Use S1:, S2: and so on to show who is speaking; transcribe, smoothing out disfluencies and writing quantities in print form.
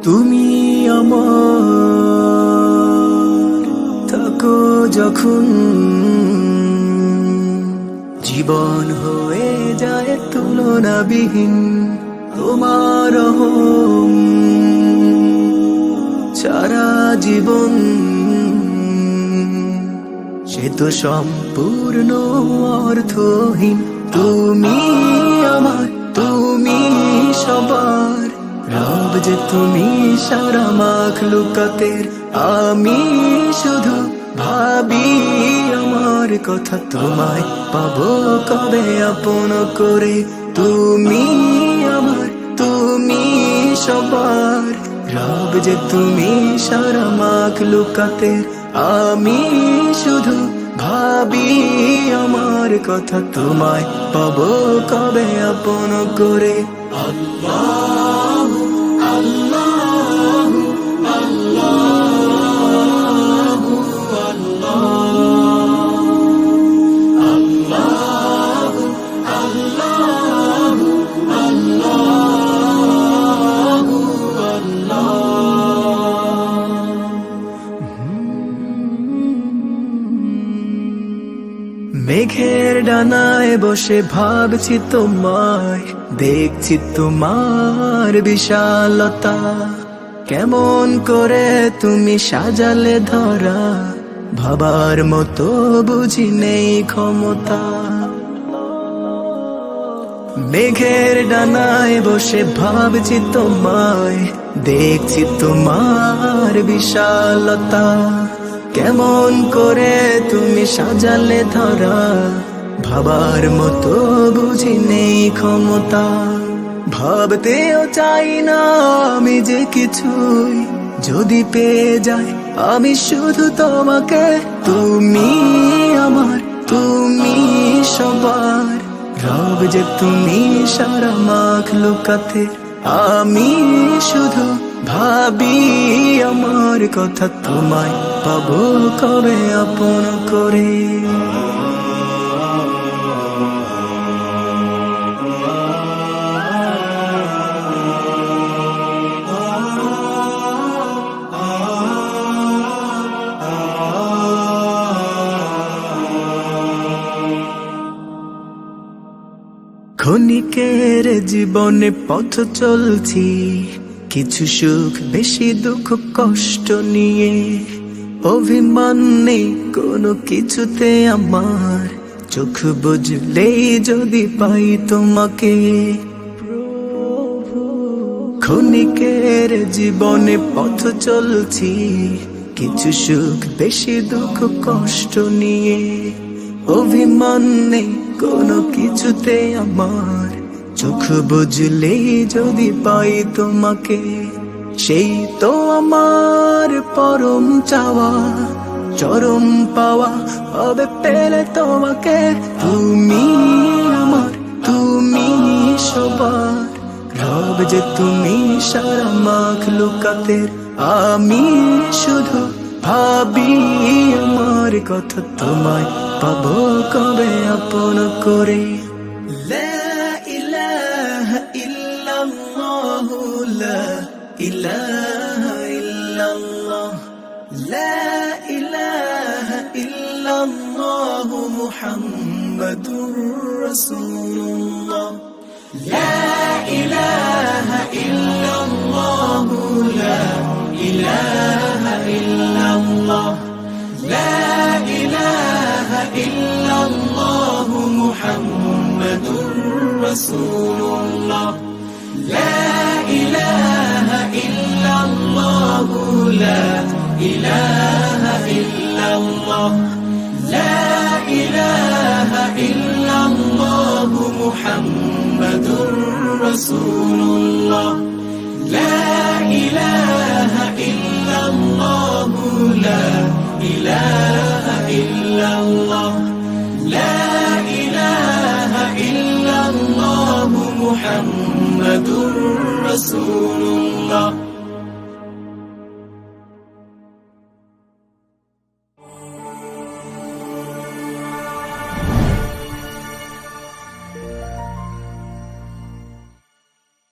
S1: তুমি আমার থাকো যখন, জীবন হয়ে যায় তুলনাবিহীন। তোমার রহম সারা জীবন সে তো সম্পূর্ণ অর্থহীন। তুমি আমার, তুমি সবার রব যে তুমি সারা মাখলুকাতের। আমি শুধু ভাবি আমার কথা, তোমায় পাবো কবে আপন করে। তুমি আমার, তুমি সবার রব যে তুমি সারা মাখলুকাতের। আমি শুধু ভাবি আমার কথা, তোমায় পাবো কবে আপন করে। আল্লাহ আল্লাহ আল্লাহ আল্লাহ আল্লাহ আল্লাহ মেঘের ডানায় বসে ভাবছি তোমায়, দেখছি তোমার বিশালতা। কেমন করে তুমি সাজালে ধরা, ভাবার মতো বুঝি নেই ক্ষমতা। মেঘের ডানায় বসে ভাবছি তোমায়, দেখছি তোমার বিশালতা। কেমন করে তুমি সাজালে ধরা, ভাবার মতো বুঝি নেই ক্ষমতা। ভাবতেও চাই না আমি যে কিছুই যদি পেয়ে যাই আমি শুধু তোমাকে। তুমি আমার, তুমি সবার রব যে তুমি সারা মাখলুকাতের। আমি শুধু ভাবি আমার কথা, তোমায় পাবো কবে আপন করে। ক্ষণিকের জীবনে পথ চলছি, কিছু সুখ বেশি দুঃখ কষ্ট নিয়ে। অভিমান নেই কোনো কিছুতে আমার, চোখ বুঝলেই যদি পাই তোমাকে। ক্ষণিকের জীবনে পথ চলছি, কিছু সুখ বেশি দুঃখ কষ্ট নিয়ে। অভিমান নেই কোনো কিছুতে আমার, চোখ বুঝলেই যদি পাই তোমাকে। সেই তো আমার পরম চাওয়া, চরম পাওয়া হবে পেলে তোমাকে। তুমি আমার, তুমি সবার রব যে তুমি সারা মাখলুকাতের। আমি শুধু ভাবি আমার কথা, তোমায় পাবো কবে আপন করে। লা ইলাহা ইল্লাল্লাহ, লা ইলাহা ইল্লাল্লাহ, লা ইলাহা ইল্লাল্লাহ মুহাম্মাদুর রাসূলুল্লাহ। লা ইলাহা ইল্লাল্লাহ, লা ইলাহা ইল্লাল্লাহ, লা ইলাহা ইল্লাল্লাহ মুহাম্মাদুর রাসূলুল্লাহ। লা ইলাহা ইল্লাল্লাহ, লা ইলাহা ইল্লাল্লাহ, লা ইলাহা ইল্লাল্লাহ মুহাম্মাদুর রাসূলুল্লাহ। লা ইলাহা ইল্লাল্লাহ, লা ইলাহা ইল্লাল্লাহ, লা ইলাহা রসুল